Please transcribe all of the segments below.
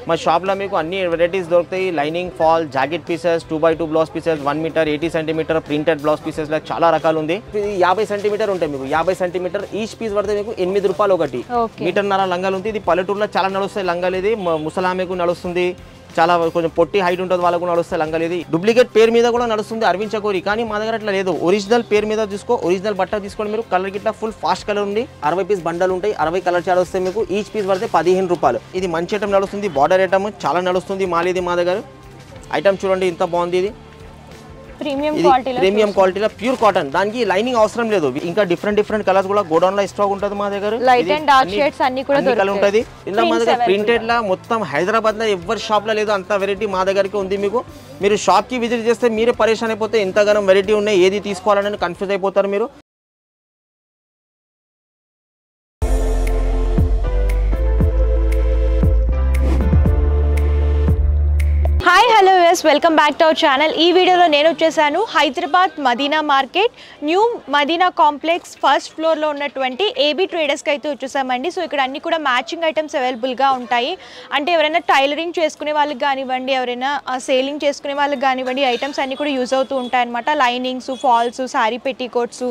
మా షాప్లో మీకు అన్ని వెరైటీస్ దొరుకుతాయి. Lining, fall, jacket pieces, 2x2 blouse pieces, 1 metre 80 centimetre printed blouse pieces లా చాలా రకాలు ఉంది. ఇది 50 సెంటీమీటర్ ఉంటాయి మీకు. 50 సెంటీమీటర్ ఈచ్ పీస్ పడితే మీకు 8 రూపాయలు ఒకటి. మీటర్న్నర లంగాలు ఉంది. ఇది పల్లెటూరులో చాలా నడుస్తాయి లంగాలు. ఇది ముసలామెకు నడుస్తుంది, చాలా కొంచెం పొట్టి హైట్ ఉంటుంది వాళ్ళకు నడుస్తాయి లంగాలు. ఇది డూప్లికేట్ పేరు మీద కూడా నడుస్తుంది అరవింద్ చకోరి, కానీ మా దగ్గర అట్లా లేదు. ఒరిజినల్ పేరు మీద తీసుకో, ఒరిజినల్ బట్ట తీసుకోండి మీరు. కలర్ గిట్లా ఫుల్ ఫాస్ట్ కలర్ ఉంది. 60 పీస్ బండలు ఉంటాయి, 60 కలర్ చార్ట్ వస్తాయి మీకు. ఈచ్ పీస్ పడితే 15 రూపాయలు. ఇది మంచి ఐటమ్ నడుస్తుంది, బార్డర్ ఐటమ్ చాలా నడుస్తుంది. మాలిది మా దగ్గర ఐటమ్ చూడండి ఇంత బాగుంది. ఇది ప్రీమియం క్వాలిటీలో ప్యూర్ కాటన్, దానికి లైనింగ్ అవసరం లేదు. ఇంకా డిఫరెంట్ కలర్స్ కూడా గోడౌన్ లో స్టాక్ ఉంటుంది మా దగ్గర. లైట్ అండ్ డార్క్ షేడ్స్ అన్ని కూడా ఉంటుంది. ఇలా మా దగ్గర ప్రింటెడ్ లా మొత్తం హైదరాబాద్ లో ఎవరి షాప్ లో లేదు అంత వెరైటీ మా దగ్గరికి ఉంది మీకు. మీరు షాప్ కి విజిట్ చేస్తే మీరే పరేషాన్ అయిపోతే ఎంతగానో వెరైటీ ఉన్నాయి, ఏది తీసుకోవాలని కన్ఫ్యూజ్ అయిపోతారు మీరు. Hi hello yes welcome back to our channel. ఈ వీడియోలో నేను వచ్చేసాను Hyderabad Madina market new Madina complex first ఫ్లోర్లో ఉన్నటువంటి ఏబీ ట్రేడర్స్కి అయితే వచ్చేసామండి. సో ఇక్కడ అన్ని కూడా మ్యాచింగ్ ఐటమ్స్ అవైలబుల్గా ఉంటాయి. అంటే ఎవరైనా టైలరింగ్ చేసుకునే వాళ్ళకి కానివ్వండి, ఎవరైనా సేలింగ్ చేసుకునే వాళ్ళకి కానివ్వండి, ఐటమ్స్ అన్ని కూడా యూజ్ అవుతూ ఉంటాయి అనమాట. Linings, falls, sari petticoats,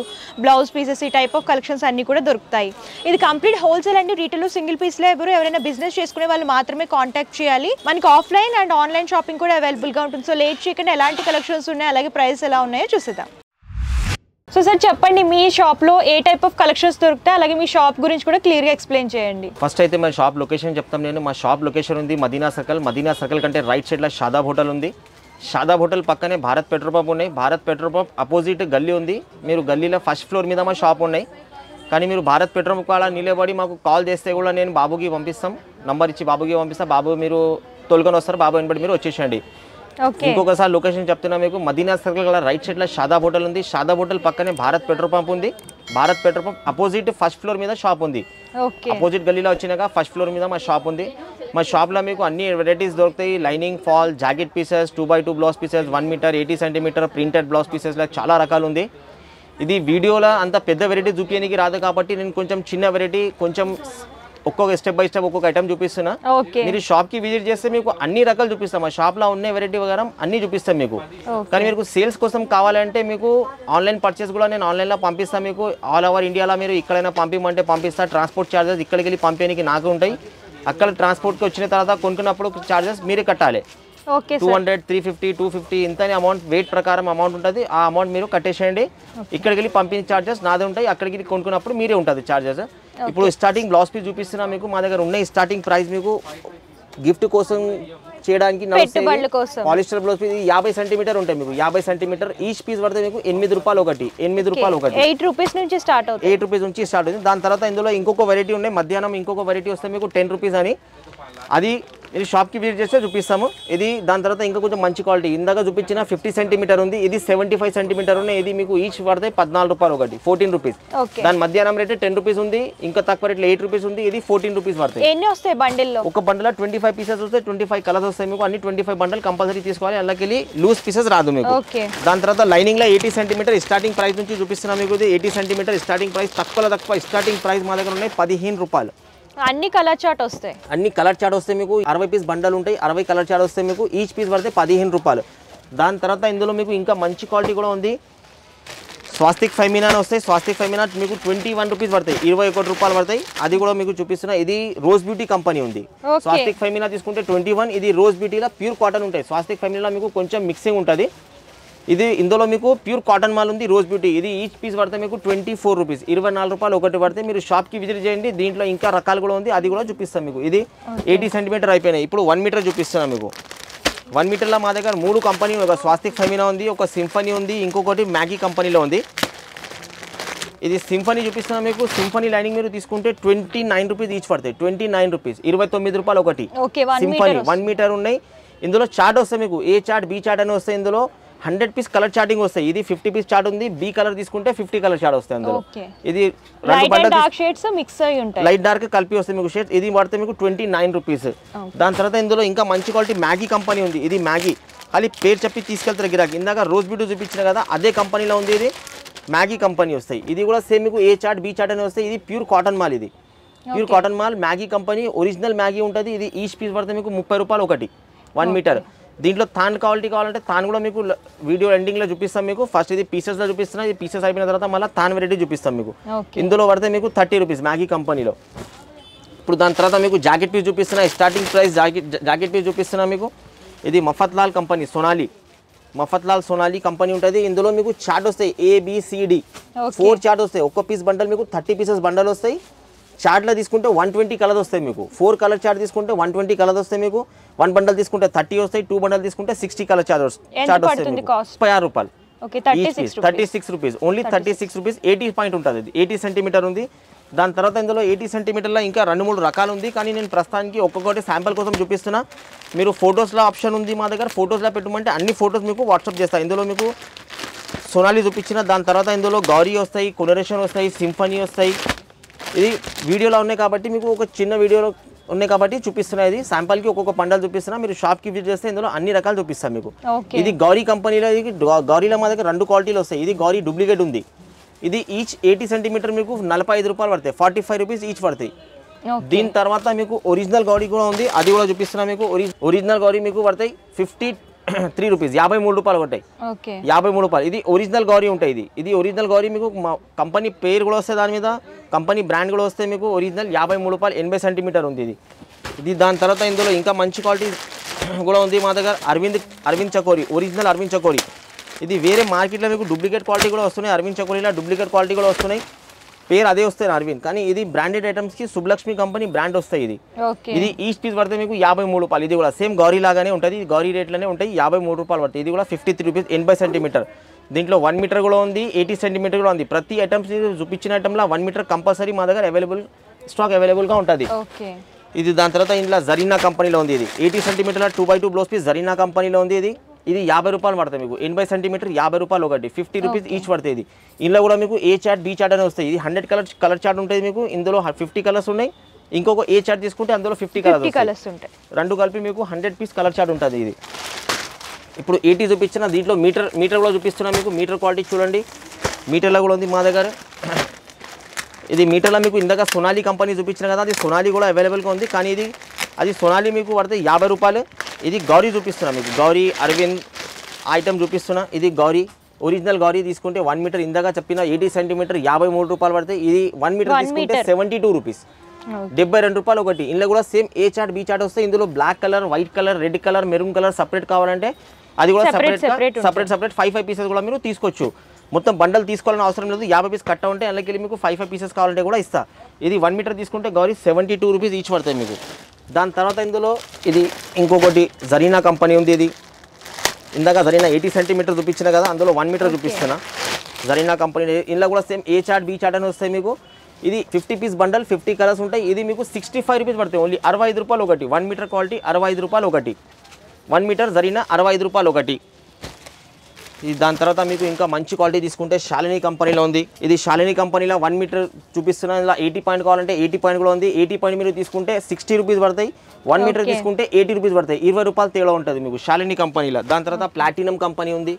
blouse pieces, ఈ టైప్ ఆఫ్ కలెక్షన్స్ అన్ని కూడా దొరుకుతాయి. ఇది కంప్లీట్ హోల్సేల్ అండి, రీటైల్ సింగిల్ పీస్లో ఎవరైనా బిజినెస్ చేసుకునే వాళ్ళు మాత్రమే కాంటాక్ట్ చేయాలి. మనకి ఆఫ్లైన్ అండ్ ఆన్లైన్ షాపింగ్ కూడా అవైలబుల్ గా ఉంటుంది. సో లేట్ చేయకుండా ఎలాంటి కలెక్షన్స్ ఉన్నాయి, అలాగే ప్రైస్ ఎలా ఉన్నాయో చూసేద్దాం. సో సార్ చెప్పండి, మీ షాప్ లో ఏ టైప్ ఆఫ్ కలెక్షన్స్ దొరుకుతాయి, అలాగే మీ షాప్ గురించి కూడా క్లియర్ గా ఎక్స్ప్లెయిన్ చేయండి. ఫస్ట్ అయితే మా షాప్ లొకేషన్ చెప్తాం నేను. మా షాప్ లొకేషన్ ఉంది మదీనా సర్కిల్. మదీనా సర్కిల్ కంటే రైట్ సైడ్ లో షాదాబ్ హోటల్ ఉంది. షాదాబ్ హోటల్ పక్కనే భారత్ పెట్రోల్ పంప్ ఉన్నాయి. భారత్ పెట్రోల్ పంప్ అపోజిట్ గల్లీ ఉంది. మీరు గల్లీలో ఫస్ట్ ఫ్లోర్ మీద మా షాప్ ఉన్నాయి. కానీ మీరు భారత్ పెట్రోల్ పంప్ కాడ నిలబడి మాకు కాల్ చేస్తే కూడా నేను బాబుకి పంపిస్తాం, నంబర్ ఇచ్చి బాబుకి పంపిస్తాం. బాబు మీరు తోలుకొని వస్తారు, బాబు వెనబడి మీరు వచ్చేసండి. ఇంకొకసారి లొకేషన్ చెప్తున్నా మీకు. మదీనా సర్కిల్ గల రైట్ సైడ్ లో షాదాబ్ హోటల్ ఉంది. షాదాబ్ హోటల్ పక్కనే భారత్ పెట్రోల్ పంప్ ఉంది. Bharat petrol pump opposite first floor మీద షాప్ ఉంది. అపోజిట్ గల్లీలో వచ్చినాక ఫస్ట్ ఫ్లోర్ మీద మా షాప్ ఉంది. మా షాప్ లో మీకు అన్ని వెరైటీస్ దొరుకుతాయి. Lining, fall, jacket pieces, 2x2 blouse pieces, 1 metre 80 centimetre printed blouse pieces లా చాలా రకాలు ఉంది. ఇది వీడియోలో అంత పెద్ద వెరైటీ చూపించడానికి రాదు కాబట్టి నేను కొంచెం చిన్న వెరైటీ, కొంచెం ఒక్కొక్క స్టెప్ బై స్టెప్ ఒక్కొక్క ఐటమ్ చూపిస్తున్నా. మీరు షాప్ కి విజిట్ చేస్తే మీకు అన్ని రకాలు చూపిస్తాం. మా షాప్ లో ఉన్న వెరైటీ వగరం అన్ని చూపిస్తాం మీకు. కానీ మీకు సేల్స్ కోసం కావాలంటే మీకు ఆన్లైన్ పర్చేస్ కూడా నేను ఆన్లైన్ లో పంపిస్తాను మీకు. ఆల్ ఓవర్ ఇండియాలో మీరు ఎక్కడైనా పంపించమంటే పంపిస్తా. ట్రాన్స్పోర్ట్ ఛార్జెస్ ఇక్కడికి వెళ్ళి పంపించడానికి నాకు ఉంటాయి. అక్కడ ట్రాన్స్పోర్ట్కి వచ్చిన తర్వాత కొనుక్కున్నప్పుడు ఛార్జెస్ మీరే కట్టాలి. 200, 350, 250 ఇంతనే అమౌంట్ వెయిట్ ప్రకారం అమౌంట్ ఉంటుంది. ఆ అమౌంట్ మీరు కట్టేసేయండి. ఇక్కడికి వెళ్ళి పంపించే ఛార్జెస్ నాదే ఉంటాయి. అక్కడికి వెళ్ళి కొనుక్కున్నప్పుడు మీరే ఉంటుంది ఛార్జెస్. ఇప్పుడు స్టార్టింగ్ బ్లౌజ్ పీస్ చూపిస్తున్నా మీకు. మా దగ్గర ఉన్న స్టార్టింగ్ ప్రైస్ మీకు గిఫ్ట్ కోసం చేయడానికి పాలిస్టర్ బ్లౌజ్ పీస్ 50 సెంటీమీటర్ ఉంటాయి మీకు. 50 సెంటీమీటర్ ఈచ్ పీస్ పడితే మీకు 8 రూపాయలు ఒకటి. 8 రూపాయలు ఒకటి. 8 రూపీస్ నుంచి స్టార్ట్ అవుతుంది. 8 రూపీస్ నుంచి స్టార్ట్ అవుతుంది. దాని తర్వాత ఇందులో ఇంకొక వెరైటీ ఉన్నాయి. మధ్యాహ్నం ఇంకొక వెరైటీ వస్తే మీకు 10 రూపీస్ అని. అది ఇది షాప్కి విజిట్ చేస్తే చూపిస్తాము. ఇది దాని తర్వాత ఇంకా కొంచెం మంచి క్వాలిటీ ఇందాక చూపించిన 50 సెంటీమీటర్ ఉంది. ఇది 75 సెంటీమీటర్ ఉన్నాయి. ఇది మీకు ఈచ్ పడితే 14 రూపాయలు ఒకటి, 14 రూపీస్. దాని మధ్యాహ్నం రేట్ 10 రూపీస్ ఉంది. ఇంకా తక్కువ రేట్లో 8 రూపీస్ ఉంది. ఇది 14 రూపీస్ పడతాయి. ఎన్ని వస్తాయి బండిల్లో? ఒక బండిలో 25 పీసెస్ వస్తాయి. 25 కలర్స్ వస్తాయి మీకు. అన్ని 25 బండల్ కంపల్సరీ తీసుకోవాలి. అందులోకి లూజ్ పీసెస్ రాదు మీకు. దాని తర్వాత లైనింగ్ లో 80 సెంటీమీటర్ స్టార్టింగ్ ప్రైస్ నుంచి చూపిస్తున్నాం మీకు. ఇది 80 సెంటీమీటర్ స్టార్టింగ్ ప్రైస్. తక్కువ స్టార్టింగ్ ప్రైస్ మా దగ్గర ఉన్నాయి 15 రూపాయలు. అన్ని కలర్ చార్ట్ వస్తాయి. అన్ని కలర్ చార్ట్ వస్తాయి మీకు. 60 పీస్ బండలు ఉంటాయి. 60 కలర్ చార్ట్ వస్తాయి మీకు. ఈచ్ పీస్ పడితే 15 రూపాయలు. దాని తర్వాత ఇందులో మీకు ఇంకా మంచి క్వాలిటీ కూడా ఉంది. స్వాస్తిక్ ఫెమినా వస్తాయి. స్వాస్తిక్ ఫెమినా మీకు 21 రూపీస్ పడతాయి, 21 రూపాయలు పడతాయి. అది కూడా మీకు చూపిస్తున్నా. ఇది రోజ్ బ్యూటీ కంపెనీ ఉంది. స్వాస్తిక్ ఫెమినా తీసుకుంటే 21. ఇది రోజ్ బ్యూటీలో ప్యూర్ కాటన్ ఉంటాయి. స్వాస్తిక్ ఫెమినాలో మీకు కొంచెం మిక్సింగ్ ఉంటుంది. ఇది ఇందులో మీకు ప్యూర్ కాటన్ మాల్ ఉంది. రోజ్ బ్యూటీ ఇది ఈచ్ పీస్ పడితే మీకు 24 రూపీస్, 24 రూపాయలు ఒకటి పడితే. మీరు షాప్కి విజిట్ చేయండి. దీంట్లో ఇంకా రకాలు కూడా ఉంది, అది కూడా చూపిస్తాం మీకు. ఇది 80 సెంటీమీటర్ అయిపోయినాయి. ఇప్పుడు 1 మీటర్ చూపిస్తున్నాం మీకు. 1 మీటర్లో మా దగ్గర 3 కంపెనీ, ఒక స్వాస్తిక్ ఫెమినా ఉంది, ఒక సింఫనీ ఉంది, ఇంకొకటి మ్యాగీ కంపెనీలో ఉంది. ఇది సింఫనీ చూపిస్తున్నాం మీకు. సింఫనీ లైనింగ్ మీరు తీసుకుంటే 29 రూపీస్ ఈచ్ పడతాయి. 29 రూపీస్, 29 రూపాయలు ఒకటి. సింఫనీ 1 మీటర్ ఉన్నాయి. ఇందులో చార్ట్ వస్తాయి మీకు. ఏ చార్ట్, బి చార్ట్ అని వస్తాయి. ఇందులో 100 పీస్ కలర్ చార్టింగ్ వస్తాయి. ఇది 50 పీస్ చార్ట్ ఉంది. బి కలర్ తీసుకుంటే 50 కలర్ చార్ట్ వస్తాయి. అందులో ఇది లైట్ డార్క్ కలిపి వస్తాయి మీకు షేడ్స్. ఇది పడితే మీకు 29 రూపీస్. దాని తర్వాత ఇందులో ఇంకా మంచి క్వాలిటీ మ్యాగీ కంపెనీ ఉంది. ఇది మ్యాగీ అది పేరు చెప్పి తీసుకెళ్తారు గిరాకి. ఇందాక రోజ్ బ్యూటీ చూపించిన కదా, అదే కంపెనీలో ఉంది. ఇది మ్యాగీ కంపెనీ వస్తాయి. ఇది కూడా సేమ్ మీకు ఏ చార్ట్, బి చార్ట్ అని వస్తాయి. ఇది ప్యూర్ కాటన్ మాల్. ఇది pure cotton mall Maggi company original Maggi ఉంటుంది ఇది ఈచ్ పీస్ పడితే మీకు 30 రూపాయలు ఒకటి 1 మీటర్ దీంట్లో థాన్ క్వాలిటీ కావాలంటే థాన్ కూడా మీకు వీడియో ఎండింగ్లో చూపిస్తాం మీకు ఫస్ట్ ఇది పీసెస్లో చూపిస్తున్నా ఇది పీసెస్ అయిపోయిన తర్వాత మళ్ళీ థాన్ వెరైటీ చూపిస్తాం మీకు ఇందులో పడితే మీకు 30 రూపీస్ మ్యాగీ కంపెనీలో ఇప్పుడు దాని తర్వాత మీకు జాకెట్ పీస్ చూపిస్తున్నా స్టార్టింగ్ ప్రైస్ జాకెట్ పీస్ చూపిస్తున్నా మీకు ఇది మఫత్లాల్ కంపెనీ మఫత్లాల్ సోనాలి కంపెనీ ఉంటుంది ఇందులో మీకు చార్ట్ వస్తాయి ABCD 4 చార్ట్ వస్తాయి ఒక్క పీస్ బండల్ మీకు 30 పీసెస్ బండల్ వస్తాయి చార్ట్లో తీసుకుంటే 120 కలర్స్ వస్తాయి మీకు 4 కలర్ చార్ట్ తీసుకుంటే 120 కలర్స్ వస్తాయి మీకు 1 బండల్ తీసుకుంటే 30 వస్తాయి 2 బండల్ తీసుకుంటే 60 కలర్ చార్ట్ వస్తాయి 36 రూపాయలు 36 రూపీస్ ఓన్లీ 36 రూపీస్ 80 పాయింట్ ఉంటుంది ఇది 80 సెంటీమీటర్ ఉంది దాని తర్వాత ఇందులో 80 సెంటీమీటర్లో ఇంకా 2-3 రకాలు ఉంది కానీ నేను ప్రస్తుతానికి ఒక్కొక్కటి శాంపుల్ కోసం చూపిస్తున్నా మీరు ఫొటోస్లో ఆప్షన్ ఉంది మా దగ్గర ఫొటోస్లో పెట్టమంటే అన్ని ఫొటోస్ మీకు వాట్సాప్ చేస్తాను ఇందులో మీకు సోనాలి చూపించిన దాని తర్వాత ఇందులో గౌరీ వస్తాయి కొలరేషన్ వస్తాయి సింఫనీ వస్తాయి ఇది వీడియోలో ఉన్నాయి కాబట్టి మీకు ఒక చిన్న వీడియోలో ఉన్నాయి కాబట్టి చూపిస్తున్నా ఇది శాంపుల్కి ఒక్కొక్క పండలు చూపిస్తున్నా మీరు షాప్కి విజిట్ చేస్తే ఇందులో అన్ని రకాలు చూపిస్తాను మీకు ఇది గౌరీ కంపెనీలో ఇది గౌరీలో మా దగ్గర 2 క్వాలిటీలు వస్తాయి ఇది గౌరీ డూప్లికేట్ ఉంది ఇది ఈచ్ 80 సెంటీమీటర్ మీకు 45 రూపాయలు పడతాయి 45 రూపీస్ ఈచ్ పడతాయి దీని తర్వాత మీకు ఒరిజినల్ గౌరీ కూడా ఉంది అది కూడా చూపిస్తున్నా మీకు ఒరిజినల్ గౌరీ మీకు పడతాయి 53 రూపీస్ 53 రూపాయలు పడతాయి 53 రూపాయలు ఇది ఒరిజినల్ గౌరీ ఉంటాయి ఇది ఒరిజినల్ గౌరీ మీకు కంపెనీ పేరు కూడా వస్తాయి దాని మీద కంపెనీ బ్రాండ్ కూడా వస్తాయి మీకు ఒరిజినల్ 53 రూపాయలు 80 సెంటీమీటర్ ఉంది ఇది దాని తర్వాత ఇందులో ఇంకా మంచి క్వాలిటీ కూడా ఉంది మా దగ్గర అరవింద్ చకోరి ఒరిజినల్ అరవింద్ చకోరి ఇది వేరే మార్కెట్లో మీకు డూప్లికేట్ క్వాలిటీ కూడా వస్తున్నాయి అరవింద్ చకోరీలో డూప్లికేట్ క్వాలిటీ కూడా వస్తున్నాయి పేరు అదే వస్తాయి అరవింద్ కానీ ఇది బ్రాండెడ్ ఐటమ్స్కి శుభలక్ష్మి కంపెనీ బ్రాండ్ వస్తాయి ఇది ఈచ్ పీస్ పడితే మీకు 53 రూపాయలు ఇది కూడా సేమ్ గౌరీ లాగానే ఉంటుంది గౌరీ రేట్లోనే ఉంటాయి 53 రూపాయలు పడుతుంది ఇది కూడా 53 రూపీస్ 80 సెంటీమీటర్ దీంట్లో 1 మీటర్ కూడా ఉంది 80 సెంటీమీటర్ కూడా ఉంది ప్రతి ఐటమ్స్ చూపించిన ఐటమ్లో 1 మీటర్ కంపల్సరీ మా దగ్గర స్టాక్ అవైలబుల్గా ఉంటుంది ఇది దాని తర్వాత ఇంట్లో జరీనా కంపెనీలో ఉంది ఇది 80 సెంటీమీటర్ల 2x2 బ్లౌజ్ పీస్ జరీనా కంపెనీలో ఉంది ఇది 50 రూపాయలు పడుతుంది మీకు 80 సెంటీమీటర్ 50 రూపాయలు ఒకటి 50 రూపీస్ ఈచ్ పడుతుంది ఇందులో కూడా మీకు ఏ చార్ట్ బి చార్ట్ అని వస్తాయి ఇది 100 కలర్ చార్ట్ ఉంటుంది మీకు ఇందులో 50 కలర్స్ ఉన్నాయి ఇంకొక ఏ చార్ట్ తీసుకుంటే అందులో 50 కలర్స్ ఉంటాయి రెండు కలిపి మీకు 100 పీస్ కలర్ చార్ట్ ఉంటుంది ఇది ఇప్పుడు 80 చూపించిన దీంట్లో మీటర్ కూడా చూపిస్తున్నా మీకు మీటర్ క్వాలిటీ చూడండి మీటర్లో కూడా ఉంది మా దగ్గర ఇది మీటర్లో మీకు ఇందాక సోనాలి కంపెనీ చూపించిన కదా అది సోనాలి కూడా అవైలబుల్గా ఉంది కానీ అది సోనాలి మీకు పడితే 50 రూపాయలు ఇది గౌరీ చూపిస్తున్నా మీకు గౌరీ అరవింద్ ఐటమ్ చూపిస్తున్నా ఇది గౌరీ ఒరిజినల్ గౌరీ తీసుకుంటే 1 మీటర్ ఇందాక చెప్పిన 80 సెంటీమీటర్ 53 రూపాయలు పడితే ఇది 1 మీటర్ తీసుకుంటే 72 రూపీస్ 72 రూపాయలు ఒకటి ఇందులో కూడా same A chart B chart వస్తే ఇందులో black colour white colour red colour maroon colour separate కావాలంటే అది కూడా సపరేట్ 5 పీసెస్ కూడా మీరు తీసుకోవచ్చు మొత్తం బండల్ తీసుకోవాలని అవసరం లేదు 50 పీస్ కట్ట ఉంటే అందులోకి వెళ్ళి మీకు 5 పీసెస్ కావాలంటే కూడా ఇస్తా ఇది 1 మీటర్ తీసుకుంటే గౌరీ 72 రూపీస్ ఈచ్ పడతాయి మీకు దాని తర్వాత ఇందులో ఇది ఇంకొకటి జరీనా కంపెనీ ఉంది ఇది ఇందాక జరీనా 80 సెంటీమీటర్ చూపించిన కదా అందులో 1 మీటర్ చూపిస్తున్నా జరీనా కంపెనీ ఇందులో కూడా same A chart B chart అని వస్తాయి మీకు ఇది 50 పీస్ బండల్ 50 కలర్స్ ఉంటాయి ఇది మీకు 65 రూపీస్ పడతాయి ఓన్లీ 65 రూపాయలు ఒకటి 1 మీటర్ క్వాలిటీ 65 రూపాయలు ఒకటి 1 మీటర్ జరీనా 65 రూపాయలు ఒకటి ఇది దాని తర్వాత మీకు ఇంకా మంచి క్వాలిటీ తీసుకుంటే శాలిని కంపెనీలో ఉంది ఇది శాలిని కంపెనీలో 1 మీటర్ చూపిస్తున్నా ఇలా 80 పాయింట్ కావాలంటే 80 పాయింట్ కూడా ఉంది 80 పాయింట్ మీరు తీసుకుంటే 60 రూపీస్ పడతాయి 1 మీటర్ తీసుకుంటే 80 రూపీస్ పడతాయి 20 రూపాయలు తేడా ఉంటుంది మీకు శాలిని కంపెనీలో దాని తర్వాత ప్లాటినం కంపెనీ ఉంది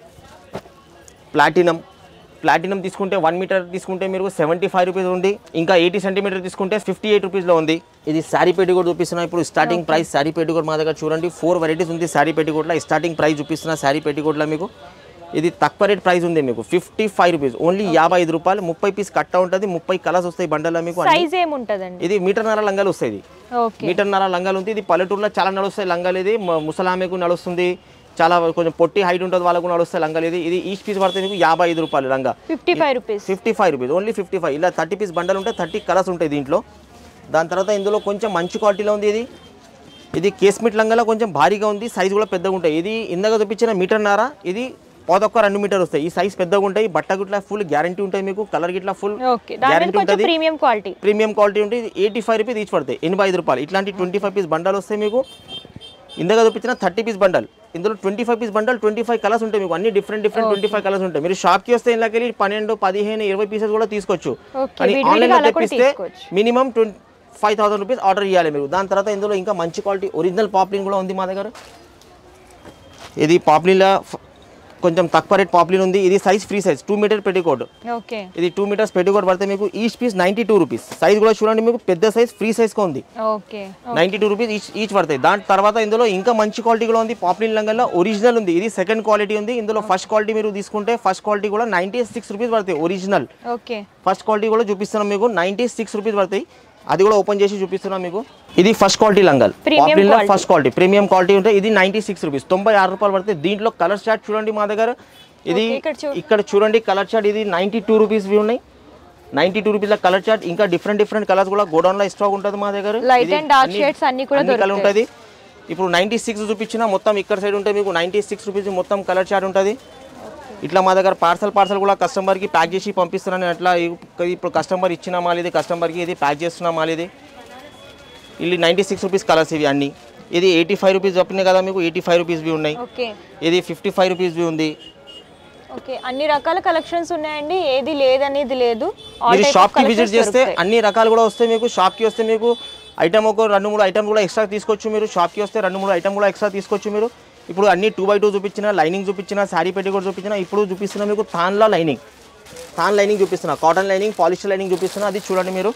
ప్లాటినం తీసుకుంటే 1 మీటర్ తీసుకుంటే మీరు 75 రూపీస్ ఉంది ఇంకా 80 సెంటీమీటర్ తీసుకుంటే 58 రూపీస్లో ఉంది ఇది శారీ పెటికోట్ చూపిస్తున్నా ఇప్పుడు స్టార్టింగ్ ప్రైస్ శారీ పెటికోట్ మా దగ్గర చూడండి 4 వెరైటీస్ ఉంది శారీ పెటికోట్లో స్టార్టింగ్ ప్రైస్ చూపిస్తున్నా శారీ పెటికోట్లో మీకు ఇది తక్కువ రేట్ ప్రైస్ ఉంది మీకు 55 రూపీస్ ఓన్లీ 55 రూపాయలు 30 పీస్ కట్ట ఉంటుంది 30 కలర్స్ వస్తాయి బండల్లో మీకు సైజ్ ఏముంటదండి ఇది మీటర్న్నర లంగాలు వస్తాయి మీటర్న్నర లంగాలు ఉంది ఇది పల్లెటూరులో చాలా నడుస్తాయి లంగాలు ఇది ముసలామెకు నడుస్తుంది చాలా కొంచెం పొట్టి హైట్ ఉంటుంది వాళ్ళకు నడుస్తాయి లంగాలు ఇది ఈచ్ పీస్ పడితే మీకు 55 రూపాయలు లంగా 55 రూపీస్ ఓన్లీ 55 ఇలా 30 పీస్ బండలు ఉంటాయి 30 కలర్స్ ఉంటాయి దీంట్లో దాని తర్వాత ఇందులో కొంచెం మంచి క్వాలిటీలో ఉంది ఇది కేస్మిట్ లంగాలో కొంచెం భారీగా ఉంది సైజ్ కూడా పెద్దగా ఉంటాయి ఇది ఇందాక చూపించిన మీటర్న్నర ఇది 2 మీటర్ వస్తాయి ఈ సైజ్ పెద్దగా ఉంటాయి బట్ట గిట్లా ఫుల్ గ్యారంటీ ఉంటుంది మీకు కలర్ గిట్లా ఫుల్ గ్యారంటీ ఉంటుంది ప్రీమియం క్వాలిటీ ఉంటుంది 85 రూపీస్ ఈచ్ పడతాయి 85 రూపాయలు ఇట్లాంటి 25 పీస్ బండల్ వస్తాయి మీకు ఇందాక చూపించిన 30 పీస్ బండల్ ఇందులో 25 పీస్ బండల్ 25 కలర్స్ ఉంటాయి మీకు అన్ని డిఫరెంట్ 25 కలర్స్ ఉంటాయి మీరు షాప్కి వస్తే ఇంట్లోకి వెళ్ళి 12 15 20 పీసెస్ కూడా తీసుకోవచ్చు కానీ ఆన్లైన్లో తెప్పిస్తే మినిమం 5,000 రూపీస్ ఆర్డర్ చేయాలి మీరు దాని తర్వాత ఇందులో ఇంకా మంచి క్వాలిటీ ఒరిజినల్ పాప్లిన్ కూడా ఉంది మా దగ్గర ఇది పాప్లిన్లో కొంచెం తక్కువ రేట్ పాపులర్ ఉంది. ఇది size free size 2 metre petticoat. Okay, ఇది 2 మీటర్స్ పెట్టికోట్ పడితే మీకు ఈచ్ పీస్ 92 రూపీస్. సైజ్ కూడా చూడండి మీకు పెద్ద సైజ్ ఫ్రీ సైజ్ గా ఉంది. ఓకే, 92 రూపీస్ ఈచ్ పడతాయి. దాని తర్వాత ఇందులో ఇంకా మంచి క్వాలిటీ కూడా ఉంది. పాపులర్ లంగాలో ఒరిజినల్ ఉంది. ఇది సెకండ్ క్వాలిటీ ఉంది. ఇందులో ఫస్ట్ క్వాలిటీ మీరు తీసుకుంటే ఫస్ట్ క్వాలిటీ కూడా 96 రూపీస్ పడతాయి ఒరిజినల్. ఓకే, ఫస్ట్ క్వాలిటీ కూడా చూపిస్తున్నాం మీకు 96 రూపీస్ పడతాయి. అది కూడా ఓపెన్ చేసి చూపిస్తున్నాం మీకు. ఇది ఫస్ట్ క్వాలిటీ లంగాల్ popular first quality premium quality ఉంటాయి. ఇది 96 రూపీస్ 96 రూపాయలు పడతాయి. దీంట్లో కలర్ చార్ట్ చూడండి మా దగ్గర. ఇది ఇక్కడ చూడండి కలర్ చార్ట్. ఇది 92 రూపీస్ ఉన్నాయి. 92 రూపీస్ కలర్ చార్ట్. ఇంకా డిఫరెంట్ కలర్స్ కూడా గోడౌన్ లో స్టాక్ ఉంటుంది మా దగ్గర. లైట్ అండ్ డార్క్ షేడ్స్ అన్ని కూడా ఉంటుంది. ఇప్పుడు 96 చూపించిన మొత్తం ఇక్కడ సైడ్ ఉంటాయి మీకు 96 రూపీస్ మొత్తం కలర్ చార్ట్ ఉంటుంది. ఇట్లా మా దగ్గర పార్సల్ కూడా కస్టమర్కి ప్యాక్ చేసి పంపిస్తున్నాను. అట్లా ఇప్పుడు కస్టమర్ ఇచ్చిన మాల్ ఇది, కస్టమర్కి ఇది ప్యాక్ చేస్తున్న మాల్ ఇది. ఇది 96 రూపీస్ కలర్స్ ఇవి అన్ని. ఇది 85 రూపీస్ చెప్పినాయి కదా మీకు, 85 రూపీస్వి ఉన్నాయి. ఇది 55 రూపీస్వి ఉంది. ఓకే, అన్ని రకాల కలెక్షన్స్ ఉన్నాయండి, ఏది లేదనేది లేదు. మీరు షాప్కి విజిట్ చేస్తే అన్ని రకాలు కూడా వస్తాయి మీకు. షాప్కి వస్తే మీకు ఐటమ్ ఒక 2-3 ఐటమ్ కూడా ఎక్స్ట్రా తీసుకోవచ్చు మీరు. షాప్కి వస్తే 2-3 ఐటమ్ కూడా ఎక్స్ట్రా తీసుకోవచ్చు మీరు. ఇప్పుడు అన్ని 2x2 చూపించిన, లైనింగ్ చూపించిన, శారీ పెట్టికోట్ చూపించిన. ఇప్పుడు చూపిస్తున్నా మీకు థాన్ లైనింగ్ చూపిస్తున్నా, కాటన్ లైనింగ్, పాలిస్టర్ లైనింగ్ చూపిస్తున్నా. అది చూడండి మీరు.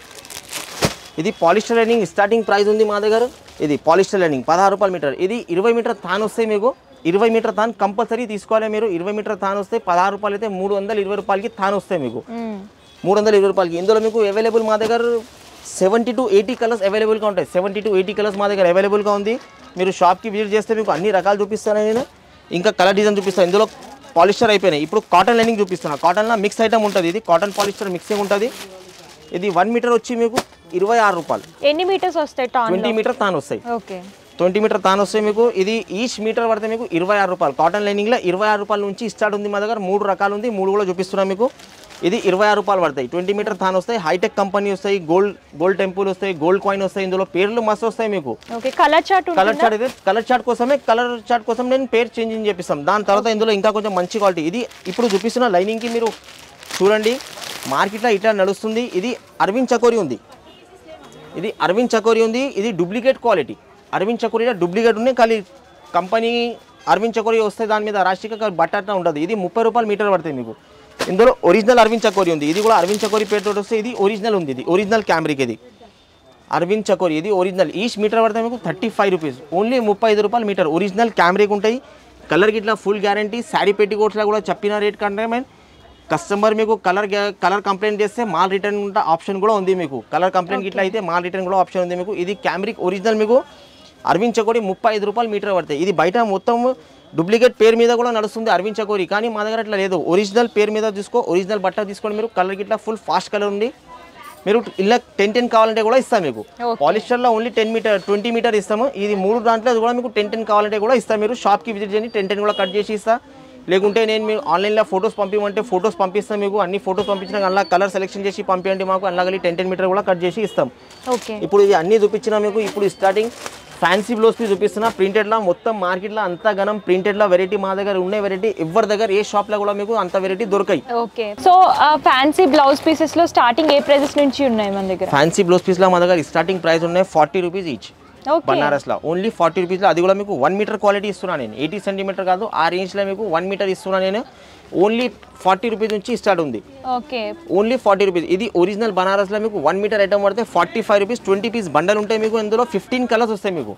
ఇది పాలిస్టర్ లైనింగ్ స్టార్టింగ్ ప్రైస్ ఉంది మా దగ్గర. ఇది పాలిస్టర్ లైనింగ్ 16 రూపాయలు మీటర్. ఇది 20 మీటర్ థాన్ వస్తాయి మీకు. 20 మీటర్ థాన్ కంపల్సరీ తీసుకోవాలి మీరు. 20 మీటర్ థాన్ వస్తే 16 రూపాయలు అయితే 320 రూపాయలకి థాన్ వస్తాయి మీకు. 320 రూపాయలకి. ఇందులో మీకు అవైలబుల్ మా దగ్గర 70 to 80 కలర్స్ అవైలబుల్గా ఉంటాయి. 70 to 80 కలర్స్ మా దగ్గర అవైలబుల్గా ఉంది. మీరు షాప్కి విజిట్ చేస్తే మీకు అన్ని రకాలు చూపిస్తాను నేను. ఇంకా కలర్ డిజైన్ చూపిస్తాను. ఇందులో పాలిస్టర్ అయిపోయినాయి. ఇప్పుడు కాటన్ లైనింగ్ చూపిస్తున్నా. కాటన్లో మిక్స్ ఐటమ్ ఉంటుంది. ఇది కాటన్ పాలిస్టర్ మిక్సింగ్ ఉంటుంది. ఇది 1 మీటర్ వచ్చి మీకు 26 రూపాయలు. ఎన్ని మీటర్స్ వస్తాయి? 20 మీటర్ తాను వస్తాయి. ఓకే, 20 మీటర్ తాను వస్తాయి మీకు. ఇది ఈచ్ మీటర్ పడితే మీకు 26 రూపాయలు. కాటన్ లైనింగ్లో 26 రూపాయల నుంచి స్టార్ట్ ఉంది మా దగ్గర. 3 రకాలు ఉంది, 3 కూడా చూపిస్తున్నాం మీకు. ఇది 26 రూపాయలు పడతాయి. 20 మీటర్ థాన్ వస్తాయి. హైటెక్ కంపెనీ వస్తాయి, గోల్డ్ టెంపుల్ వస్తాయి, గోల్డ్ కాయిన్ వస్తాయి. ఇందులో పేర్లు మస్తు వస్తాయి మీకు. కలర్ చార్ట్ కోసం నేను పేరు చేంజింగ్ చేపిస్తాం. దాని తర్వాత ఇందులో ఇంకా కొంచెం మంచి క్వాలిటీ. ఇది ఇప్పుడు చూపిస్తున్న లైనింగ్కి మీరు చూడండి మార్కెట్లో ఇట్లా నడుస్తుంది. ఇది అరవింద్ చకోరి ఉంది. ఇది డూప్లికేట్ క్వాలిటీ. అరవింద్ చకోరి డూప్లికేట్ ఉన్నాయి. కానీ కంపెనీ అరవింద్ చకోరి వస్తే దాని మీద రాష్ట్రీయ బట్ట అట్లా ఉంటుంది. ఇది 30 రూపాయలు మీటర్ పడతాయి మీకు. ఇందులో ఒరిజినల్ అరవింద్ చకోరి ఉంది. ఇది కూడా అరవింద్ చకోరి పేరుతో వస్తే ఇది ఒరిజినల్ ఉంది. ఇది ఒరిజినల్ క్యామ్రిక్. ఇది అరవింద్ చకోరి, ఇది ఒరిజినల్. ఈచ్ మీటర్ పడితే మీకు 35 రూపీస్. ఓన్లీ 35 రూపాయలు మీటర్. ఒరిజినల్ క్యామ్రిక్ ఉంటాయి. కలర్కి ఇట్లా ఫుల్ గ్యారంటీ. శారీ పెట్టికోట్స్లో కూడా చెప్పిన రేట్ కంటే కస్టమర్ మీకు కలర్ కంప్లైంట్ చేస్తే మాల్ రిటర్న్ ఆప్షన్ కూడా ఉంది మీకు. కలర్ కంప్లైంట్ ఇట్లా అయితే మాల్ రిటర్న్ కూడా ఆప్షన్ ఉంది మీకు. ఇది క్యామ్రిక్ ఒరిజినల్ మీకు అరవింద్ చకోరి 35 రూపాయలు మీటర్ పడతాయి. ఇది బయట మొత్తం డూప్లికేట్ పేరు మీద కూడా నడుస్తుంది అరవింద్ చకోరి. కానీ మా దగ్గర అట్లా లేదు. ఒరిజినల్ పేరు మీద తీసుకో, ఒరిజినల్ బట్ట తీసుకోండి మీరు. కలర్కి ఇట్లా ఫుల్ ఫాస్ట్ కలర్ ఉంది. మీరు ఇలా 10 కావాలంటే కూడా ఇస్తాం మీకు. పాలిస్టర్లో ఓన్లీ 20 మీటర్ ఇస్తాము. ఇది 3 దాంట్లో కూడా మీకు 10 కావాలంటే కూడా ఇస్తాం. మీరు షాప్కి విజిట్ చేయండి, 10 కూడా కట్ చేసి ఇస్తా. లేకుంటే నేను మీరు ఆన్లైన్లో ఫొటోస్ పంపించమంటే ఫొటోస్ పంపిస్తాం మీకు. అన్ని ఫొటోస్ పంపించినా అలా కలర్ సెలెక్షన్ చేసి పంపించండి మాకు. అలాగే 10 మీటర్ కూడా కట్ చేసి ఇస్తాం. ఇప్పుడు ఇది అన్ని చూపించినా మీకు. ఇప్పుడు స్టార్టింగ్ ఫ్యాన్సీ బ్లౌజ్ పీస్ చూపిస్తున్నా. ప్రింటెడ్లో మొత్తం మార్కెట్లో అంత గనం ప్రింటెడ్లో వెరైటీ మా దగ్గర ఉన్న వెరైటీ ఎవరి దగ్గర ఏ షాప్లో కూడా మీకు అంత వెరైటీ దొరకాయి. ఓకే, సో ఫ్యాన్సీ బ్లౌజ్ పీసెస్లో స్టార్టింగ్ ఏ ప్రైజెస్ నుంచి ఉన్నాయి మన దగ్గర? ఫ్యాన్సీ బ్లౌజ్ పీస్లో మా దగ్గర స్టార్టింగ్ ప్రైస్ ఉన్నాయి 40 రూపీస్ ఈచ్. బనారస్లో ఓన్లీ 40 రూపీస్లో. అది కూడా మీకు 1 మీటర్ క్వాలిటీ ఇస్తున్నాను నేను. 80 సెంటీమీటర్ కాదు, ఆ రేంజ్లో మీకు 1 మీటర్ ఇస్తున్నాను నేను. ఓన్లీ 40 రూపీస్ నుంచి స్టార్ట్ ఉంది. Okay, only 40 rupees. ఇది ఒరిజినల్ బనారస్లో మీకు 1 మీటర్ ఐటమ్ పడితే 45 రూపీస్. 20 పీస్ బండల్ ఉంటాయి మీకు. ఇందులో 15 కలర్స్ వస్తాయి మీకు.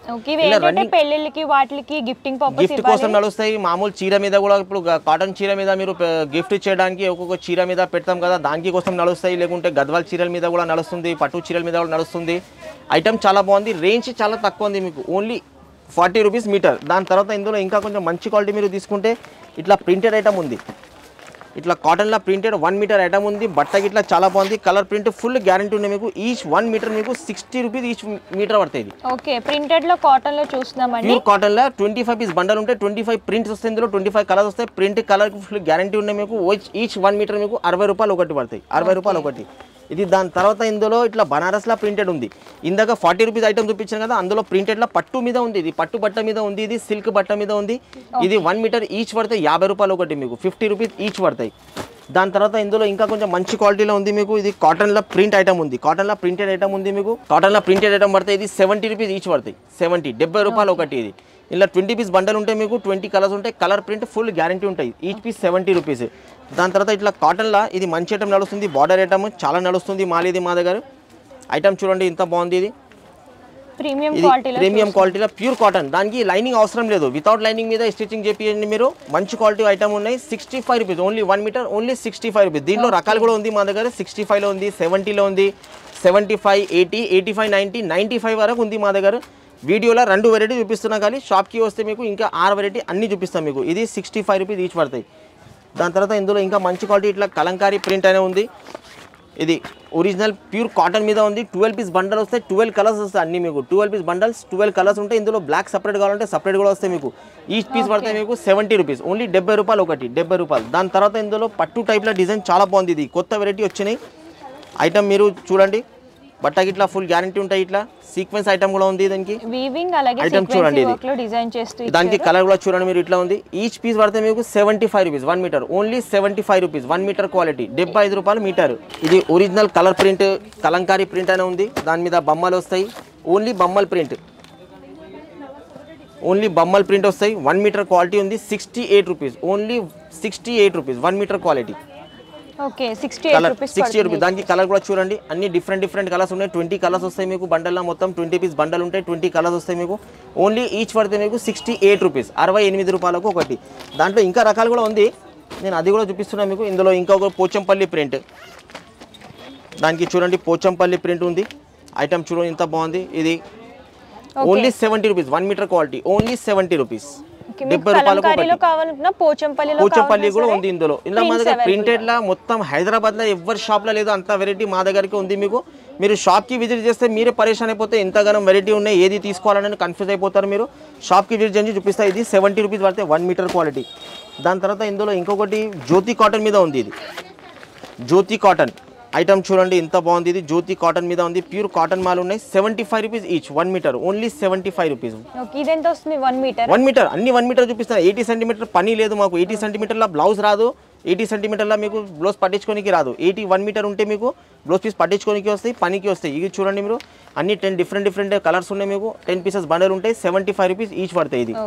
పెళ్ళిళ్ళకి వాటికి గిఫ్ట్ కోసం నడుస్తాయి. మామూలు చీర మీద కూడా ఇప్పుడు కాటన్ చీర మీద మీరు గిఫ్ట్ చేయడానికి ఒక్కొక్క చీర మీద పెడతాం కదా, దానికి కోసం నడుస్తాయి. లేకుంటే గద్వాల్ చీరల మీద కూడా నడుస్తుంది, పట్టు చీరల మీద కూడా నడుస్తుంది. ఐటమ్ చాలా బాగుంది. రేంజ్ చాలా తక్కువ ఉంది మీకు. Only 40 rupees metre. దాని తర్వాత ఇందులో ఇంకా కొంచెం మంచి క్వాలిటీ మీరు తీసుకుంటే ఇట్లా ప్రింటెడ్ ఐటమ్ ఉంది. ఇట్లా కాటన్లో ప్రింటెడ్ 1 మీటర్ ఐటమ్ ఉంది. బట్టకి ఇట్లా చాలా బాగుంది. కలర్ ప్రింట్ ఫుల్ గ్యారంటీ ఉంది మీకు. ఈచ్ 1 మీటర్ మీకు 60 రూపీస్ ఈచ్ మీటర్ పడుతుంది. ఓకే, ప్రింటెడ్లో కాటన్లో చూస్తున్నామండి. ప్యూర్ కాటన్లో 25 పీస్ బండల్ ఉంటాయి. 25 ప్రింట్స్ వస్తాయి. ఇందులో 25 కలర్స్ వస్తాయి. ప్రింట్ కలర్ ఫుల్ గ్యారంటీ ఉన్నాయి మీకు. ఈచ్ 1 మీటర్ మీకు 60 రూపాయలు ఒకటి పడతాయి. 60 రూపాయలు ఒకటి. ఇది దాని తర్వాత ఇందులో ఇట్లా బనారస్లో ప్రింటెడ్ ఉంది. ఇందాక 40 రూపీస్ ఐటమ్ చూపించాను కదా, అందులో ప్రింటెడ్లో పట్టు మీద ఉంది. ఇది పట్టు బట్ట మీద ఉంది. ఇది సిల్క్ బట్ట మీద ఉంది. ఇది 1 మీటర్ ఈచ్ పడతాయి 50 రూపాయలు ఒకటి మీకు. 50 రూపీస్ ఈచ్ పడతాయి. దాని తర్వాత ఇందులో ఇంకా కొంచెం మంచి క్వాలిటీలో ఉంది మీకు. ఇది కాటన్లో ప్రింట్ ఐటమ్ ఉంది. కాటన్లో ప్రింటెడ్ ఐటమ్ ఉంది మీకు. కాటన్లో ప్రింటెడ్ ఐటమ్ పడతాయి. ఇది 70 రూపీస్ ఈచ్ పడతాయి. 70 రూపాయలు ఒకటి. ఇలా 20 పీస్ బండల్ ఉంటే మీకు 20 కలర్స్ ఉంటాయి, కలర్ ప్రింట్ ఫుల్ గ్యారంటీ ఉంటాయి. Each piece 70 rupees. దాని తర్వాత ఇట్లా కాటన్లా ఇది మంచి ఐటమ్ నడుస్తుంది, బార్డర్ ఐటమ్ చాలా నడుస్తుంది మాలిది మా దగ్గర. ఐటమ్ చూడండి ఎంత బాగుంది, ఇది ప్రీమియం క్వాలిటీలో ప్యూర్ కాటన్. దానికి లైనింగ్ అవసరం లేదు, వితౌట్ లైనింగ్ మీద స్టిచ్చింగ్ చేయండి మీరు. మంచి క్వాలిటీ ఐటమ్ ఉన్నాయి. 65 rupees only 1 metre, only 65 rupees. దీంట్లో రకాలు కూడా ఉంది మా దగ్గర. 65లో ఉంది, 70లో ఉంది, 75, 80, 85, 90, 95 వరకు ఉంది మా దగ్గర. వీడియోలో 2 వెరైటీ చూపిస్తున్నా, కానీ షాప్కి వస్తే మీకు ఇంకా 6 వెరైటీ అన్ని చూపిస్తాం మీకు. ఇది 65 రూపీస్ ఈచ్ పడతాయి. దాని తర్వాత ఇందులో ఇంకా మంచి క్వాలిటీ ఇట్లా కలంకారీ ప్రింట్ అనే ఉంది. ఇది ఒరిజినల్ ప్యూర్ కాటన్ మీద ఉంది. 12 పీస్ బండల్ వస్తాయి, 12 కలర్స్ వస్తాయి అన్ని మీకు. 12 పీస్ బండల్స్ 12 కలర్స్ ఉంటాయి. ఇందులో బ్లాక్ సపరేట్ కావాలంటే సపరేట్ కూడా వస్తాయి మీకు. ఈచ్ పీస్ పడతాయి మీకు 70 రూపీస్, ఓన్లీ 70 రూపాయలు ఒకటి, 70 రూపాయలు. దాని తర్వాత ఇందులో పట్టు టైప్లో డిజైన్ చాలా బాగుంది. ఇది కొత్త వెరైటీ వచ్చినాయి ఐటమ్, మీరు చూడండి. బట్టకి ఇట్లా ఫుల్ గ్యారంటీ ఉంటాయి. ఇట్లా సీక్వెన్స్ ఐటమ్ కూడా ఉంది. దానికి ఐటమ్ చూడండి, దానికి కలర్ కూడా చూడండి మీరు. ఇట్లా ఉంది. ఈచ్ పీస్ పడితే మీకు 75 rupees 1 metre, only 75 rupees 1 metre quality, 75 రూపాయలు మీటర్. ఇది original colour print Kalamkari print అనే ఉంది. దాని మీద బొమ్మలు వస్తాయి, ఓన్లీ బొమ్మల ప్రింట్, ఓన్లీ బొమ్మల ప్రింట్ వస్తాయి. 1 మీటర్ క్వాలిటీ ఉంది. 68 rupees, only 68 rupees 1 metre quality. Okay 68 rupees. దానికి కలర్ కూడా చూడండి, అన్ని డిఫరెంట్ కలర్స్ ఉన్నాయి. 20 కలర్స్ వస్తాయి మీకు బండల్లో. మొత్తం 20 పీస్ బండల్ ఉంటాయి, 20 కలర్స్ వస్తాయి మీకు. ఓన్లీ ఈచ్ పడితే మీకు 68 రూపీస్, 68 రూపాయలకు ఒకటి. దాంట్లో ఇంకా రకాలు కూడా ఉంది, నేను అది కూడా చూపిస్తున్నాను మీకు. ఇందులో ఇంకా ఒక పోచంపల్లి ప్రింట్, దానికి చూడండి పోచంపల్లి ప్రింట్ ఉంది. ఐటమ్ చూడండి ఎంత బాగుంది. ఇది only 70 rupees 1 metre quality, only 70 rupees, 70 రూపాయలకు. పోచంపల్లి కూడా ఉంది ఇందులో. ఇలా మా దగ్గర ప్రింటెడ్ లా మొత్తం హైదరాబాద్ లో ఎవరి షాప్ లో లేదు అంత వెరైటీ మా దగ్గరికి ఉంది మీకు. మీరు షాప్ కి విజిట్ చేస్తే మీరే పరేషాన్ అయిపోతే ఎంతగానో వెరైటీ ఉన్నాయి, ఏది తీసుకోవాలని కన్ఫ్యూజ్ అయిపోతారు మీరు. షాప్ కి విజిట్ చేసి చూపిస్తా. ఇది 70 రూపీస్ పడితే 1 మీటర్ క్వాలిటీ. దాని తర్వాత ఇందులో ఇంకొకటి జ్యోతి కాటన్ మీద ఉంది. ఇది జ్యోతి కాటన్ ఐటమ్ చూడండి ఎంత బాగుంది. ఇది జ్యోతి కాటన్ మీద ఉంది, ప్యూర్ కాటన్ మాల్ ఉన్నాయి. 75 rupees each 1 metre, only 75 rupees. 1 metre అన్ని 1 మీటర్ చూపిస్తాను. 80 సెంటీమీటర్ పని లేదు మాకు. 80 సెంటీమీటర్ల బ్లౌజ్ రాదు, 80 సెంటీమీటర్ల మీకు బ్లౌజ్ పట్టించుకోనికి రాదు. 1 మీటర్ ఉంటే మీకు బ్లౌజ్ పీస్ పట్టించుకోనికి వస్తాయి, పనికి వస్తాయి. ఇది చూడండి మీరు, అన్ని 10 డిఫరెంట్ కలర్స్ ఉన్నాయి మీకు. 10 పీసెస్ బండల్ ఉంటాయి, 75 రూపీస్ ఈచ్ పడతాయి.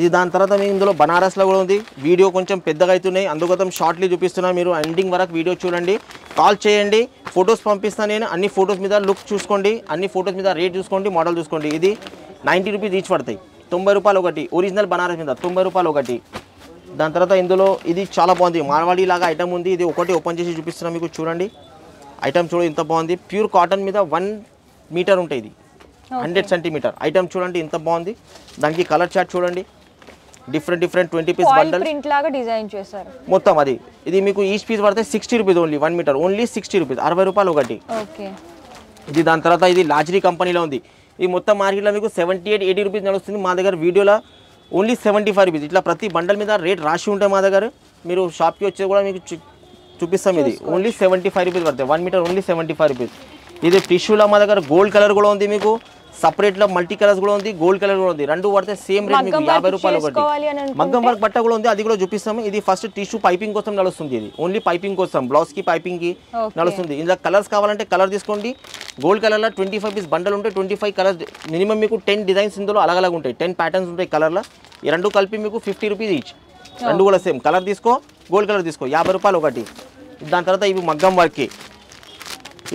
ఇది దాని తర్వాత మీకు ఇందులో బనారస్లో కూడా ఉంది. వీడియో కొంచెం పెద్దగా అవుతున్నాయి, అందుకోసం షార్ట్లీ చూపిస్తున్నా. మీరు ఎండింగ్ వరకు వీడియో చూడండి, కాల్ చేయండి, ఫొటోస్ పంపిస్తాను నేను. అన్ని ఫొటోస్ మీద లుక్ చూసుకోండి, అన్ని ఫొటోస్ మీద రేట్ చూసుకోండి, మోడల్ చూసుకోండి. ఇది 90 రూపీస్ ఈచ్ పడతాయి, 90 రూపాయలు ఒకటి. ఒరిజినల్ బనారస్ మీద 90 రూపాయలు ఒకటి. దాని తర్వాత ఇందులో ఇది చాలా బాగుంది, మార్వాడి లాగా ఐటమ్ ఉంది. ఇది ఒకటి ఓపెన్ చేసి చూపిస్తున్నా మీకు, చూడండి. ఐటమ్ చూడండి ఎంత బాగుంది, ప్యూర్ కాటన్ మీద 1 మీటర్ ఉంటాయి. ఇది 100 సెంటీమీటర్. ఐటమ్ చూడండి ఎంత బాగుంది. దానికి కలర్ చార్ట్ చూడండి, డిఫరెంట్ 20 పీస్ బండల్ ప్రింట్ లాగా డిజైన్ చేశారు మొత్తం. అది ఇది మీకు ఈచ్ పీస్ పడితే 60 rupees, only 1 metre, only 60 rupees, 60 రూపాయలు ఒకటి. ఇది దాని తర్వాత ఇది లాజరీ కంపెనీలో ఉంది. ఈ మొత్తం మార్కెట్లో మీకు 78-80 రూపీస్ నడుస్తుంది. మా దగ్గర వీడియోలో ఓన్లీ 75 రూపీస్. ఇట్లా ప్రతి బండల్ మీద రేట్ రాసి ఉంటాయి మా దగ్గర. మీరు షాప్కి వచ్చి కూడా మీకు చూపిస్తాం. ఇది ఓన్లీ 75 రూపీస్ పడతాయి, 1 మీటర్, ఓన్లీ 75 రూపీస్. ఇది టిష్యూలో మా దగ్గర గోల్డ్ కలర్ కూడా ఉంది మీకు. సపరేట్లో మల్టీ కలర్స్ కూడా ఉంది, గోల్డ్ కలర్ కూడా ఉంది. 2 పడితే సేమ్ రేట్ మీకు 50 రూపాయలు ఒకటి. మగ్గం వర్క్ బట్ట కూడా ఉంది, అది కూడా చూపిస్తాము. ఇది ఫస్ట్ టిష్యూ పైపింగ్ కోసం నడుస్తుంది. ఇది ఓన్లీ పైపింగ్ కోసం, బ్లౌజ్కి పైపింగ్కి నడుస్తుంది. ఇందులో కలర్స్ కావాలంటే కలర్ తీసుకోండి. గోల్డ్ కలర్లో 25 పీస్ బండల్ ఉంటాయి, 25 కలర్స్. మినిమం మీకు 10 డిజైన్స్ ఇందులో అలగ్ ఉంటాయి, 10 ప్యాటర్న్స్ ఉంటాయి కలర్లో. ఈ 2 కలిపి మీకు 50 రూపీస్ ఈచ్. 2 కూడా సేమ్ కలర్ తీసుకో, గోల్డ్ కలర్ తీసుకో, 50 రూపాయలు ఒకటి. దాని తర్వాత ఇవి మగ్గం వర్క్కి.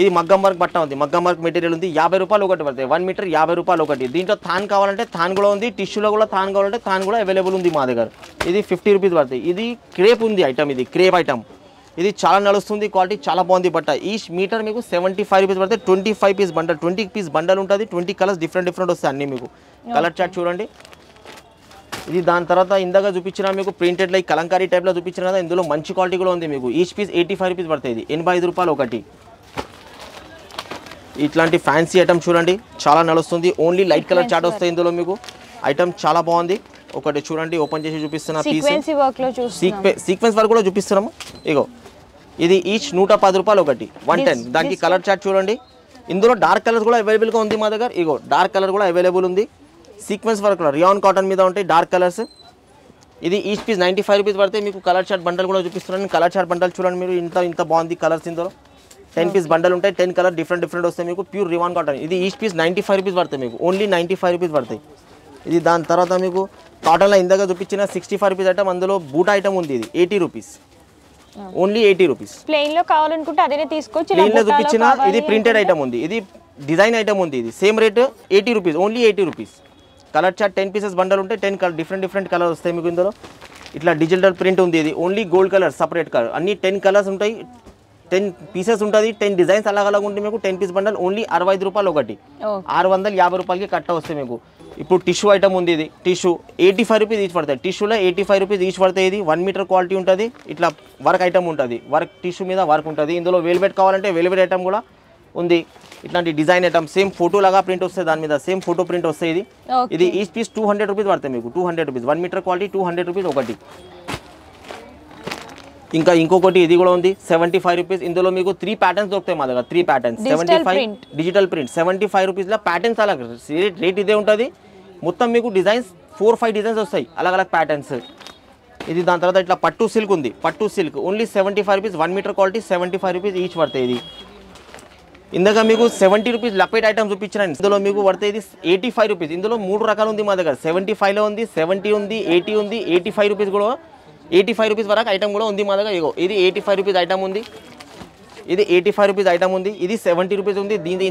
ఇది మగ్గం వర్క్ బట్ట ఉంది, మగ్గం వర్క్ మెటీరియల్ ఉంది. 50 రూపాయలు ఒకటి పడతాయి, 1 మీటర్ 50 రూపాయలు ఒకటి. దీంట్లో థాన్ కావాలంటే థాన్ కూడా ఉంది, టిష్యూలో కూడా థాన్ కావాలంటే థాన్ కూడా అవైలబుల్ ఉంది మా దగ్గర. ఇది 50 రూపీస్ పడతాయి. ఇది క్రేప్ ఉంది ఐటమ్, ఇది క్రేప్ ఐటమ్. ఇది చాలా నడుస్తుంది, క్వాలిటీ చాలా బాగుంది బట్ట. ఈ మీటర్ మీకు 75 రూపీస్ పడతాయి. 25 పీస్ బండల్, 20 పీస్ బండల్ ఉంటుంది. 20 కలర్స్ డిఫరెంట్ వస్తాయి అన్నీ మీకు. కలర్ చార్ట్ చూడండి. ఇది దాని తర్వాత ఇందాక చూపించిన మీకు ప్రింటెడ్ లైక్ కలంకారీ టైప్లో చూపించిన కదా, ఇందులో మంచి క్వాలిటీ కూడా ఉంది మీకు. ఈచ్ పీస్ 85 రూపీస్ పడతాయి. ఇది 85 రూపాయలు ఒకటి. ఇట్లాంటి ఫ్యాన్సీ ఐటమ్ చూడండి, చాలా నడుస్తుంది. ఓన్లీ లైట్ కలర్ చార్ట్ వస్తాయి ఇందులో మీకు. ఐటమ్ చాలా బాగుంది. ఒకటి చూడండి, ఓపెన్ చేసి చూపిస్తున్నా. సీక్వెన్స్ వర్క్ కూడా చూపిస్తున్నాము. ఇగో ఇది ఈచ్ 110 రూపాయలు ఒకటి, 110. దానికి కలర్ చార్ట్ చూడండి. ఇందులో డార్క్ కలర్స్ కూడా అవైలబుల్గా ఉంది మా దగ్గర. ఇగో డార్క్ కలర్ కూడా అవైలబుల్ ఉంది. సీక్వెన్స్ వర్క్ రియాన్ కాటన్ మీద ఉంటాయి డార్క్ కలర్స్. ఇది ఈచ్ పీస్ 95 రూపీస్ పడితే. మీకు కలర్ చార్ట్ బండల్ కూడా చూపిస్తున్నాను. కలర్ చార్ట్ బండల్ చూడండి మీరు, ఇంత బాగుంది కలర్స్. ఇందులో 10 పీస్ బండల్ ఉంటాయి, 10 కలర్ డిఫరెంట్ వస్తాయి మీకు. Pure రివాన్ cotton. ఇది ఈచ్ పీస్ 95 రూపీస్ పడతాయి మీకు, ఓన్లీ 95 రూపీస్ పడతాయి. ఇది దాని తర్వాత మీకు కాటన్లో ఇందాక చూపించిన 65 రూపీస్ ఐటమ్, అందులో బూటా ఐటమ్ ఉంది. ఇది 80 రూపీస్, ఓన్లీ 80 రూపీస్. ప్లెయిన్లో కావాలనుకుంటే అదే తీసుకోవచ్చు. ప్లెయిన్లో చూపించిన ఇది ప్రింటెడ్ ఐటమ్ ఉంది, ఇది డిజైన్ ఐటమ్ ఉంది. ఇది same rate 80 rupees, only 80 rupees. Colour chart 10 pieces bundle ఉంటే 10 డిఫరెంట్ కలర్స్ వస్తాయి మీకు ఇందులో. ఇట్లా డిజిటల్ ప్రింట్ ఉంది. ఇది only gold colour, separate colour. అన్ని 10 కలర్స్ ఉంటాయి, 10 పీసెస్ ఉంటుంది, 10 డిజైన్స్ అలాగ ఉంటుంది మీకు. 10 పీస్ బండల్ ఓన్లీ 65 రూపాయలు ఒకటి, 650 రూపాయలకి కట్ట వస్తాయి మీకు. ఇప్పుడు టిష్యూ ఐటమ్ ఉంది. ఇది టిష్యూ 85 రూపీస్ ఈచ్ పడతాయి. టిష్యూలో 85 రూపీస్ ఈచ్ పడతాయి. ఇది 1 మీటర్ క్వాలిటీ ఉంటుంది. ఇట్లా వర్క్ ఐటమ్ ఉంటుంది, వర్క్ టిష్యూ మీద వర్క్ ఉంటుంది. ఇందులో వెల్వెట్ కావాలంటే వెల్వెట్ ఐటమ్ కూడా ఉంది. ఇట్లాంటి డిజైన్ ఐటమ్ సేమ్ ఫోటో లాగా ప్రింట్ వస్తుంది, దాని మీద సేమ్ ఫోటో ప్రింట్ వస్తాయి. ఇది ఈచ్ పీస్ 200 రూపీస్ పడతాయి మీకు. 200 రూపీస్ 1 మీటర్ క్వాలిటీ, 200 రూపీస్ ఒకటి. ఇంకా ఇంకొకటి ఇది కూడా ఉంది 75 రూపీస్. ఇందులో మీకు 3 ప్యాటర్న్స్ దొరుకుతాయి మా దగ్గర. 3 ప్యాటర్న్స్ 75 డిజిటల్ ప్రింట్ 75 రూపీస్లో ప్యాటర్న్స్ అలా రేట్ ఇదే ఉంటుంది. మొత్తం మీకు డిజైన్స్ 4-5 డిజైన్స్ వస్తాయి, అలగ్ ప్యాటర్న్స్. ఇది దాని తర్వాత ఇట్లా పట్టు సిల్క్ ఉంది. పట్టు silk only 75 rupees, 1 metre quality 75 rupees each పడతాయి. ఇది ఇందాక మీకు 70 రూపీస్ లపేట్ ఐటమ్ చూపించాను. ఇందులో మీకు పడతాయి ఇది 85 రూపీస్. ఇందులో 3 రకాలు ఉంది మా దగ్గర. 75లో ఉంది, 70 ఉంది, 80 ఉంది, 85 రూపీస్ కూడా. 85 రూపీస్ వరకు ఐటమ్ కూడా ఉంది మా దగ్గర. ఇగో ఇది 85 రూపీస్ ఐటమ్ ఉంది. ఇది 85 రూపీస్ ఐటమ్ ఉంది. ఇది 70 రూపీస్ ఉంది. దీని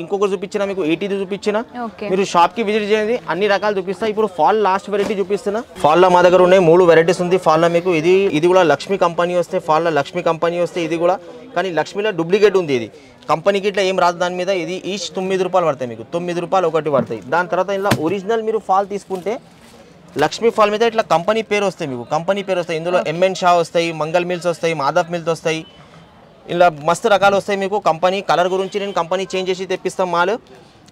ఇంకొకటి చూపించిన మీకు 80 చూపించిన. మీరు షాప్కి విజిట్ చేయండి, అన్ని రకాలు చూపిస్తా. ఇప్పుడు ఫాల్ లాస్ట్ వెరైటీ చూపిస్తున్నా. ఫాల్లో మా దగ్గర ఉన్నాయి 3 వెరైటీస్ ఉంది. ఫాల్లో మీకు ఇది కూడా లక్ష్మీ కంపెనీ వస్తే, ఫాల్లో లక్ష్మీ కంపెనీ వస్తే ఇది కూడా. కానీ లక్ష్మీలో డూప్లికేట్ ఉంది. ఇది కంపెనీకి ఇట్లా ఏం రాదు దాని మీద. ఇది ఈచ్ 9 రూపాయలు పడతాయి మీకు. 9 రూపాయలు ఒకటి పడతాయి. దాని తర్వాత ఇలా ఒరిజినల్ మీరు ఫాల్ తీసుకుంటే లక్ష్మీ ఫాల్ మీద ఇట్లా కంపెనీ పేరు వస్తాయి మీకు. కంపెనీ పేరు వస్తాయి. ఇందులో ఎంఎన్ షా వస్తాయి, మంగళ్ మిల్స్ వస్తాయి, మాధవ్ మిల్స్ వస్తాయి. ఇలా మస్తు రకాలు వస్తాయి మీకు. కంపెనీ కలర్ గురించి నేను కంపెనీ చేంజ్ చేసి తెప్పిస్తాం మాల్.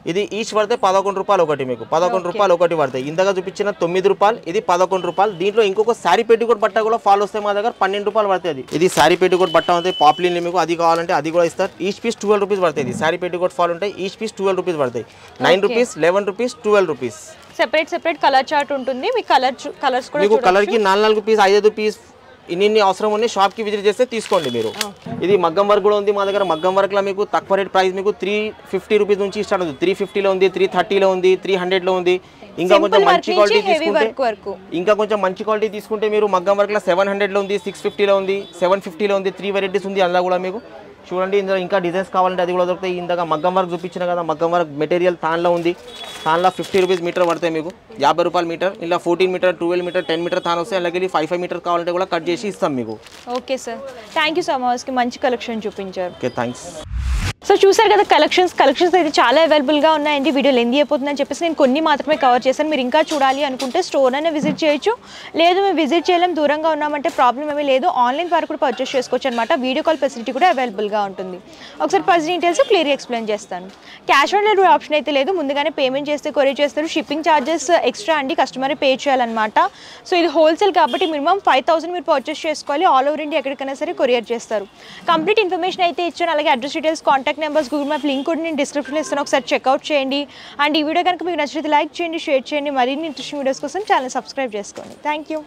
ఇది ఈచ్ పడితే 11 రూపాయలు ఒకటి మీకు. 11 రూపాయలు ఒకటి పడతాయి. ఇందాక చూపించిన 9 రూపాయలు, ఇది 11 రూపాయలు. దీంట్లో ఇంకొక శారీ పెట్టికోట్ బట్ట కూడా ఫాల్ వస్తాయి మా దగ్గర. 12 రూపాయలు పడుతుంది. ఇది శారీ పెట్టికోట్ బట్ట ఉంది పాపులర్ మీకు. అది కావాలంటే అది కూడా ఇస్తారు. ఈచ్ పీస్ 12 రూపీస్ పడుతుంది. ఇది శారీ పెట్టికోట్ ఫాల్ ఉంటాయి. ఈచ్ పీస్ 12 రూపీస్ పడతాయి. 9 rupees, 11 rupees, 12 rupees. Separate colour chart ఉంటుంది. మీ కలర్స్ కూడా మీకు కలర్కి 4 పీస్, 5 పీస్ ఇన్ని అవసరం ఉన్నాయి. షాప్కి విజిట్ చేస్తే తీసుకోండి మీరు. ఇది మగ్గం వర్క్ కూడా ఉంది మా దగ్గర. మగ్గం వర్క్లో మీకు తక్కువ రేట్ ప్రైస్ మీకు 350 రూపీస్ నుంచి స్టార్ట్ అవుతుంది. 350లో ఉంది, 330లో ఉంది, 300లో ఉంది. ఇంకా కొంచెం మంచి క్వాలిటీ తీసుకుంటే మీరు మగ్గం వర్క్లో 700లో ఉంది, 650లో ఉంది, 750లో ఉంది. 3 వెరైటీస్ ఉంది అందులో కూడా మీకు. చూడండి ఇందులో ఇంకా డిజైన్స్ కావాలంటే అది కూడా దొరుకుతాయి. ఇందాక మగ్గం వర్క్ చూపించిన కదా, మగ్గం వర్క్ మెటీరియల్ తాన్లో ఉంది. తాన్లో 50 రూపీస్ మీటర్ పడతాయి మీకు. 50 రూపాయలు మీటర్. ఇలా 14 మీటర్, 12 మీటర్, 10 మీటర్ తాను వస్తాయి. అలాగే 5 మీటర్ కావాలంటే కూడా కట్ చేసి ఇస్తాం మీకు. Okay sir, thank you so much. మంచి కలెక్షన్ చూపించారు. Okay, thanks. సో చూసారు కదా కలెక్షన్స్ అయితే చాలా అవైలబుల్గా ఉన్నాయండి. వీడియో లెంత్ అయిపోతుందని చెప్పేసి నేను కొన్ని మాత్రమే కవర్ చేశాను. మీరు ఇంకా చూడాలి అనుకుంటే స్టోర్ అయినా విజిట్ చేయొచ్చు. లేదు మేము విజిట్ చేయలేం, దూరంగా ఉన్నామంటే ప్రాబ్లం ఏమీ లేదు. ఆన్లైన్ ద్వారా కూడా పర్చేస్ చేసుకోవచ్చు అనమాట. వీడియో కాల్ ఫెసిలిటీ కూడా అవైలబుల్గా ఉంటుంది. ఒకసారి ఫస్ట్ డీటెయిల్స్ క్లియర్గా ఎక్స్ప్లెయిన్ చేస్తాను. క్యాష్ ఆన్ డెలివరీ ఆప్షన్ అయితే లేదు. ముందుగానే పేమెంట్ చేస్తే కొరియర్ చేస్తారు. షిప్పింగ్ ఛార్జెస్ ఎక్స్ట్రా అండి, కస్టమర్ పే చేయాలన్నమాట. సో ఇది హోల్సేల్ కాబట్టి మినిమం 5000 మీరు పర్చేస్ చేసుకోవాలి. ఆల్ ఓవర్ ఇండియా ఎక్కడికైనా సరే కొరియర్ చేస్తారు. కంప్లీట్ ఇన్ఫర్మేషన్ అయితే ఇచ్చాను. అలాగే address details, contact numbers, Google map link కూడా నేను డిస్క్రిప్షన్లో ఇస్తాను. ఒకసారి చెక్అవుట్ చేయండి. అండ్ ఈ వీడియో కనుక మీకు నచ్చితే లైక్ చేయండి, షేర్ చేయండి. మరిన్ని ఇంట్రెస్టింగ్ వీడియోస్ కోసం ఛానల్ సబ్స్క్రైబ్ చేసుకోండి. Thank you.